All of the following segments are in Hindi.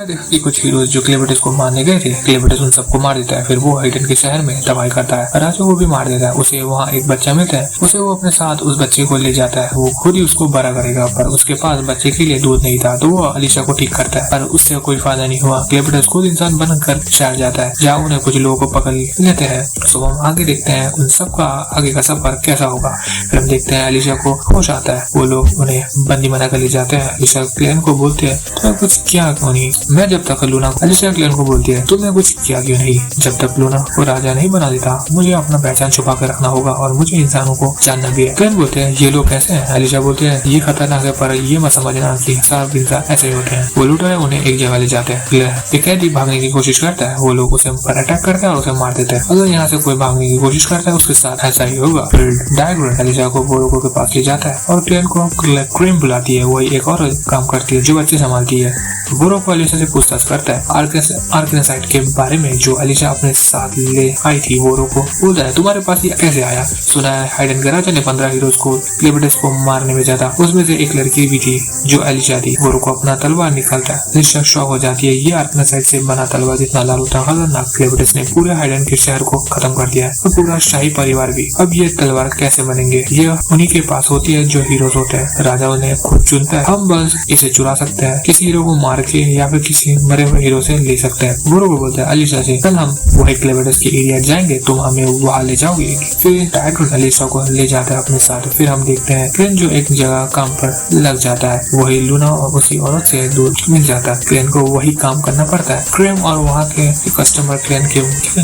आपने देखा कि कुछ हीरोज जो क्लेविटिस को मारने गए थे, क्लेविटिस उन सबको मार देता है। फिर वो हाइडन के शहर में तबाही करता है। राजा को भी मार देता है। उसे वहाँ एक बच्चा मिलता है, उसे वो अपने साथ उस बच्चे को ले जाता है। वो खुद ही उसको बड़ा करेगा, पर उसके पास बच्चे के लिए दूध नहीं था, तो वो अलीशा को ठीक करता है, पर उससे कोई फायदा नहीं हुआ। क्लेविटिस खुद इंसान बनकर शहर जाता है, जहाँ उन्हें कुछ लोगों को पकड़ लेते हैं। तो हम आगे देखते हैं उन सबका आगे का सफर कैसा होगा। फिर हम देखते हैं अलीशा को होश आता है। वो लोग उन्हें बंदी बना कर ले जाते हैं। अलीशा क्लेन को बोलते हैं तुम्हें कुछ किया क्यों नहीं? मैं जब तक लूना अलीशा क्लेन को बोलती है तुमने कुछ किया क्यों नहीं? जब तक लूना को राजा नहीं बना देता मुझे अपना पहचान छुपा कर रखना होगा और मुझे इंसानों को जानना भी है। क्लेन बोलते हैं ये लोग कैसे हैं? अलीशा बोलते हैं ये खतरनाक है, पर ये मत समझना कि सब इंसान ऐसे ही होते हैं। वो लूटेरे उन्हें एक जगह ले जाते हैं। एक कैदी भागने की कोशिश करता है। वो लोग उसे पर अटैक करते हैं और उसे मार देते हैं। अगर यहाँ से कोई भागने की कोशिश करता है उसके साथ ऐसा ही होगा। फिर डायग्रेन अलीशा को बोरोको के पास ले जाता है और क्लेन को क्रीम बुलाती है। वही एक और काम करती है जो बच्चे संभालती है। बोरोको अलीशा से पूछताछ करता है आर्केनासाइट के बारे में जो अलीशा अपने साथ ले आई थी। बोरोको बोलता है तुम्हारे पास ये कैसे आया? सुना है हाइडन के राजा ने 15 हीरोज को क्लेविटिस को मारने भेजा था, उसमें से एक लड़की भी थी जो अलीशा थी। बोरोको अपना तलवार निकालता है। अलीशा शॉक हो जाती है। ये आर्केनासाइट से बना तलवार जितना लालू था खतरनाक। क्लेविटिस ने पूरे हाइडन के शहर को खत्म कर दिया है और पूरा शाही परिवार भी। अब ये तलवार कैसे बनेंगे? ये उन्हीं के पास होती है जो हीरोज होते हैं। राजा उन्हें खुद चुनता है। हम बस इसे चुरा सकते हैं, किसी हीरो को मार के या फिर किसी मरे हुए हीरो से ले सकते हैं। बोरोको बोलता है अलीशा से कल हम वही क्लेविटिस के एरिया जाएंगे, तुम हमें वहाँ ले जाओगे। फिर डायग्रेन अलीशा को ले जाता है अपने साथ। फिर हम देखते हैं क्लेन जो एक जगह काम पर लग जाता है। वही लूना और उसी औरत से दूध मिल जाता है। क्लेन को वही काम करना पड़ता है। क्रेम और वहाँ के कस्टमर क्लेन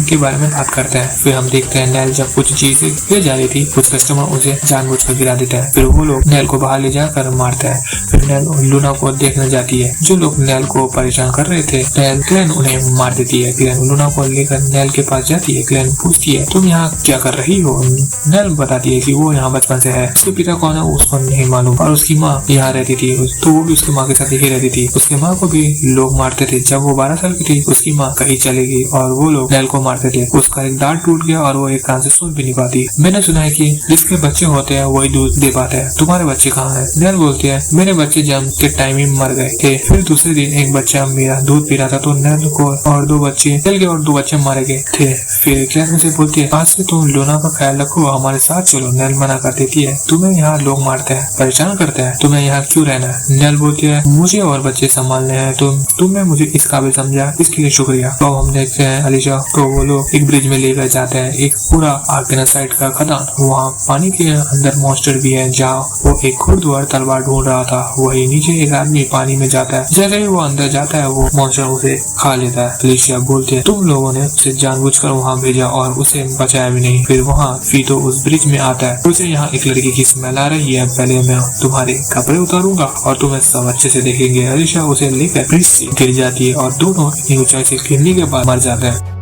के बारे में बात करते हैं। फिर हम देखते हैं नेल जब कुछ चीज ले जा रही थी, कुछ कस्टमर उसे जानबूझकर गिरा देता है। फिर वो लोग नेल को बाहर ले जाकर मारते हैं। फिर नेल लूना को देखने जाती है। जो लोग नेल को परेशान कर रहे थे, क्लेन उन्हें मार देती है। क्लेन लूना को लेकर नेल के पास जाती है। क्लेन पूछती है तुम यहाँ क्या कर रही हो? नेल बताती है कि वो यहाँ बचपन से है। उसके पिता कौन है उसको नहीं मालूम, और उसकी माँ यहाँ रहती थी, तो वो भी उसकी माँ के साथ ही रहती थी। उसकी माँ को भी लोग मारते थे। जब वो 12 साल की थी उसकी माँ कहीं चली गई और वो लोग नेल को मारते थे। उसका एक दांत टूट गया और वो एक कान से सुन भी नहीं पाती। मैंने सुना है कि जिसके बच्चे होते हैं वही दूध दे पाते हैं। तुम्हारे बच्चे कहाँ हैं? नेल बोलती है मेरे बच्चे जन्म के टाइम ही मर गए थे। फिर दूसरे दिन एक बच्चा मेरा दूध पी रहा था, तो नेल को और 2 बच्चे मारे गए थे। फिर क्लेन से बोलती है आज से तुम लूना का ख्याल रखो, हमारे साथ चलो। नेल मना कर देती है तुम्हें यहाँ लोग मारते हैं, परेशान करते हैं, तुम्हें यहाँ क्यों रहना है? नेल बोलती है मुझे और बच्चे संभालने हैं, तुमने मुझे इस काबिल समझा, इसके लिए शुक्रिया। तो हम देखते हैं अलीशा को वो लोग एक ब्रिज में लेकर जाते हैं। एक पूरा आर्केनासाइट का खदान। वहाँ पानी के अंदर मॉन्स्टर भी है, जहाँ वो एक खुरदुआर तलवार ढूंढ रहा था। वही नीचे एक आदमी पानी में जाता है। जैसे ही वो अंदर जाता है वो मॉन्स्टर उसे खा लेता है। अलीशा बोलती है तुम लोगों ने उसे जानबूझकर वहाँ भेजा और उसे बचाया भी नहीं। फिर वहाँ फीतो उस ब्रिज में आता है। उसे यहाँ एक लड़की की स्मेल आ रही है, पहले मैं तुम्हारे कपड़े उतारूंगा और तुम्हें सब अच्छे से देखेंगे। अलीशा उसे लेकर ब्रिज से गिर जाती है और दोनों इतनी ऊंचाई से गिरने के बाद मर जाते हैं।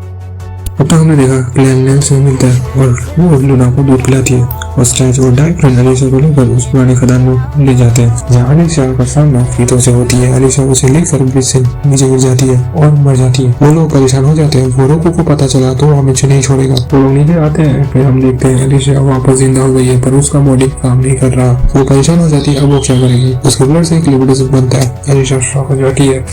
अब तक हमने देखा क्लेन नेल से मिलता है और वो लूना को दूध पिलाती है और स्ट्रेच और डायग्रेन अलीशा को लेकर उस पुराने खदान में ले जाते हैं, जहाँ अलीशा का सामना फीतों से होती है। अलीशा उसे लेकर ब्रिज से नीचे गिर जाती है और मर जाती है। वो लोग परेशान हो जाते हैं। बोरोको को पता चला तो हमें नहीं छोड़ेगा। वो लोग नीचे आते हैं। फिर हम देखते हैं अलीशा वापस जिंदा हो गई है, पर उसका बॉडी काम नहीं कर रहा। वो परेशान हो जाती है, अब वो क्या करेगी? उसके ब्लड से क्लेविटिस बनता है। अलीशा शॉक हो जाती है।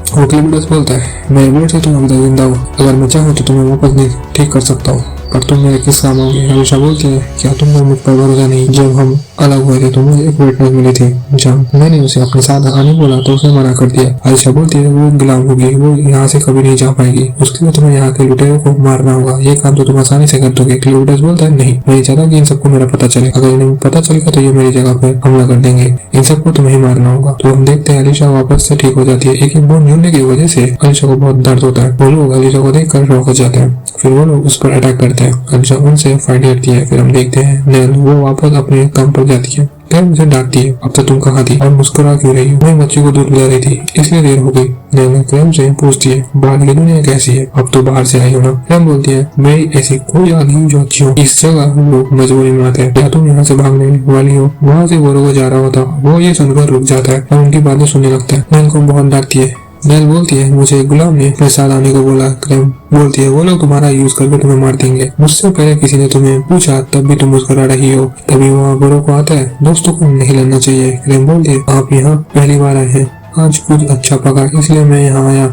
वो क्लेविटिस बोलता है मेरे ब्लड से तुम अभी तक जिंदा हो, अगर मैं चाहूँ तो तुम्हें वापस नहीं ठीक कर सकता हूँ, पर तुम मेरे किस काम आओगे? अलीशा बोलती है क्या तुमको मुझ पर भरोसा नहीं? जब हम अलग हुए थे तो मुझे एक विटनेस मिली थी, जब मैंने उसे अपने साथ आने बोला तो उसने मना कर दिया। अलीशा बोलती है वो गुलाम होगी, वो यहाँ से कभी नहीं जा पाएगी, उसके लिए तुम्हें यहाँ के लुटेरों को मारना होगा। ये काम तो तुम आसानी से कर दोगे। क्लेविटिस बोलता है नहीं, मैं चाहता कि इन सबको मेरा पता चले, अगर इन्हें पता चलेगा तो ये मेरी जगह पे हमला कर देंगे, इन सबको तुम्हें ही मारना होगा। तो हम देखते हैं अलीशा वापस से ठीक हो जाती है। एक बोन यूनिट की वजह से अलीशा को बहुत दर्द होता है। वो लोग अलीशा को देख कर शॉक हो जाते हैं। फिर वो लोग उस पर अटैक करते हैं। अलीशा उनसे फाइट करती है। फिर हम देखते हैं नेल वो वापस अपने काम पर जाती है। नेल मुझे डांटती है अब तक तुम कहाँ थी और मुस्कुरा क्यों रही हो? मैं बच्चे को दूध पिला रही थी इसलिए देर हो गई। नेल क्रेम से पूछती है बाहर की दुनिया कैसी है? अब तो बाहर से आई हो ना? क्रेम बोलती है मेरी ऐसी कोई याद नहीं जो अच्छी हो। इस जगह लोग मजबूरी में आते हैं। क्या तुम यहाँ से भागने वाली हो? वहाँ से बोरोको जा रहा होता। वो ये सुनकर रुक जाता है और उनकी बातें सुनने लगता है। नेल को बहुत डांटती है। नेल बोलती है मुझे गुलाम ने अपने साथ आने को बोला। क्रेम बोलती है वो लोग तुम्हारा यूज करके तुम्हें मार देंगे। मुझसे पहले किसी ने तुम्हें पूछा तब भी तुम मुस्कुरा रही हो। तभी वहाँ बोरोको आता है। दोस्तों को नहीं लड़ना चाहिए। क्रेम बोलती है आप यहाँ पहली बार आए हैं, आज कुछ अच्छा पका इसलिए मैं यहाँ आया।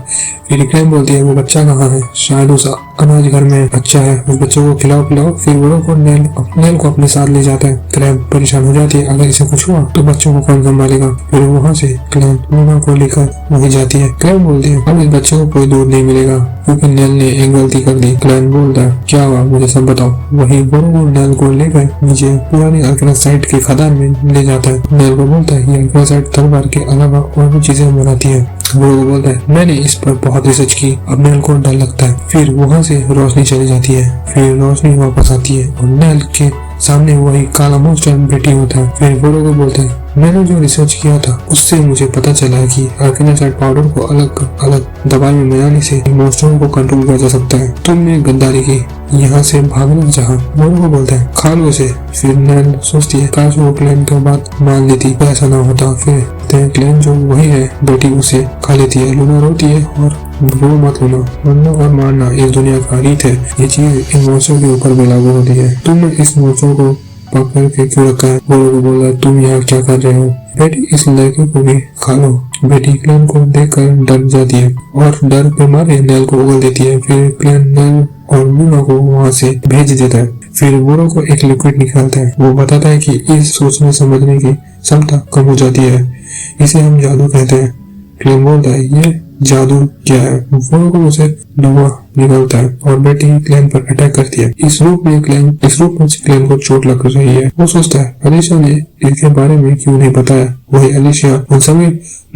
फिर क्लैम बोलती है वो बच्चा कहाँ है, शायद उस अनाज घर में अच्छा है, उस बच्चे को खिलाओ पिलाओ। फिर वो को नेल को अपने साथ ले जाता है। क्लैम परेशान हो जाती है, अगर इसे कुछ हुआ तो बच्चों को कौन संभालेगा। फिर वहाँ से क्लैम लूना को लेकर वहीं जाती है। क्लैम बोलती है अब इस बच्चे को कोई दूध नहीं मिलेगा क्योंकि नेल ने एक गलती कर दी। क्लैम बोलता है क्या हुआ मुझे सब बताओ। वही वो नेल को लेकर नीचे पुरानी अल्केनासाइट के खदान में ले जाता है। नेल को बोलता है ये अल्केनासाइट तलवार के अलावा और भी चीजें बनाती है। वो बोलता है मैंने इस पर बहुत रिसर्च की, अब नेल को डर लगता है। फिर वहाँ से रोशनी चली जाती है। फिर रोशनी वापस आती है और नेल के सामने वही काला मोस्टर बेटी होता है। फिर बोरो को बोलते हैं मैंने जो रिसर्च किया था उससे मुझे पता चला कि अल्केनासाइट पाउडर को अलग अलग दवाई में मिलाने से मोस्टरों को कंट्रोल किया जा सकता है। तुमने गद्दारी की, यहाँ से भागना चाहा। बोरो को बोलता है खा लो इसे। फिर नेल सोचती है काश वो क्लैम की बात मान लेती, ऐसा ना होता। फिर क्लैम जो वही है बेटी उसे खा लेती है। लूना रोती है और रो मत लूना, मरना और मारना इस दुनिया का रीत है, ये चीज इन मोस्टरों के ऊपर भी लागू होती है। तुमने इस मोस्टर को पकड़ के क्यों रखा है। बोरो को बोला तुम यहाँ क्या कर रहे हो। बेटी इस लड़के को भी खा लो। बेटी क्लैम को देखकर डर जाती है और डर के मारे नेल को उगल देती है। फिर क्लैम नेल और लूना को वहाँ से भेज देता है। फिर बोरो को एक लिक्विड निकालता है। वो बताता है कि इस सोचने समझने की क्षमता कम हो जाती है, इसे हम जादू कहते हैं। क्लैम बोलता है ये जादू क्या है। बोरो को उसे धुआं निकलता है और बेटी क्लैम पर अटैक करती है। इस रूप में क्लैम को चोट लग रही है। वो सोचता है अलीशा ने इसके बारे में क्यों नहीं बताया। वही अलीशा उन सभी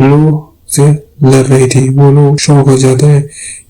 लोगों से लड़ रही थी। वो लोग शौक हो जाते हैं,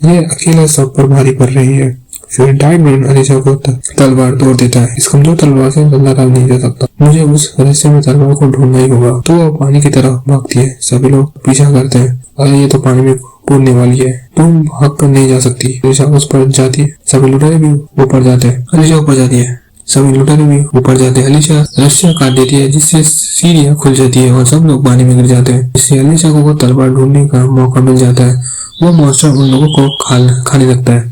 ये अकेला सब पर भारी पड़ रही है। फिर डायमंड अलीशा को तलवार तोड़ देता है। इस कमजोर तलवार से लड़ा नहीं जा सकता, मुझे उस रहस्यमय तलवार को ढूंढना ही होगा। तो वो पानी की तरफ भागती है। सभी लोग पीछा करते हैं, अरे ये तो पानी में कूदने वाली है, तुम भाग कर नहीं जा सकती। अलीशा उस पर जाती है। सभी लुटेरे भी ऊपर जाते हैं। अलीशा ऊपर जाती है, सभी लुटेरे भी ऊपर जाते हैं। अलीशा रस्सियां काट देती है जिससे सीढ़ियां खुल जाती है और सब लोग पानी में गिर जाते हैं। इससे अलीशा को तलवार ढूंढने का मौका मिल जाता है। वो मॉन्स्टर उन लोगों को खाने लगता है।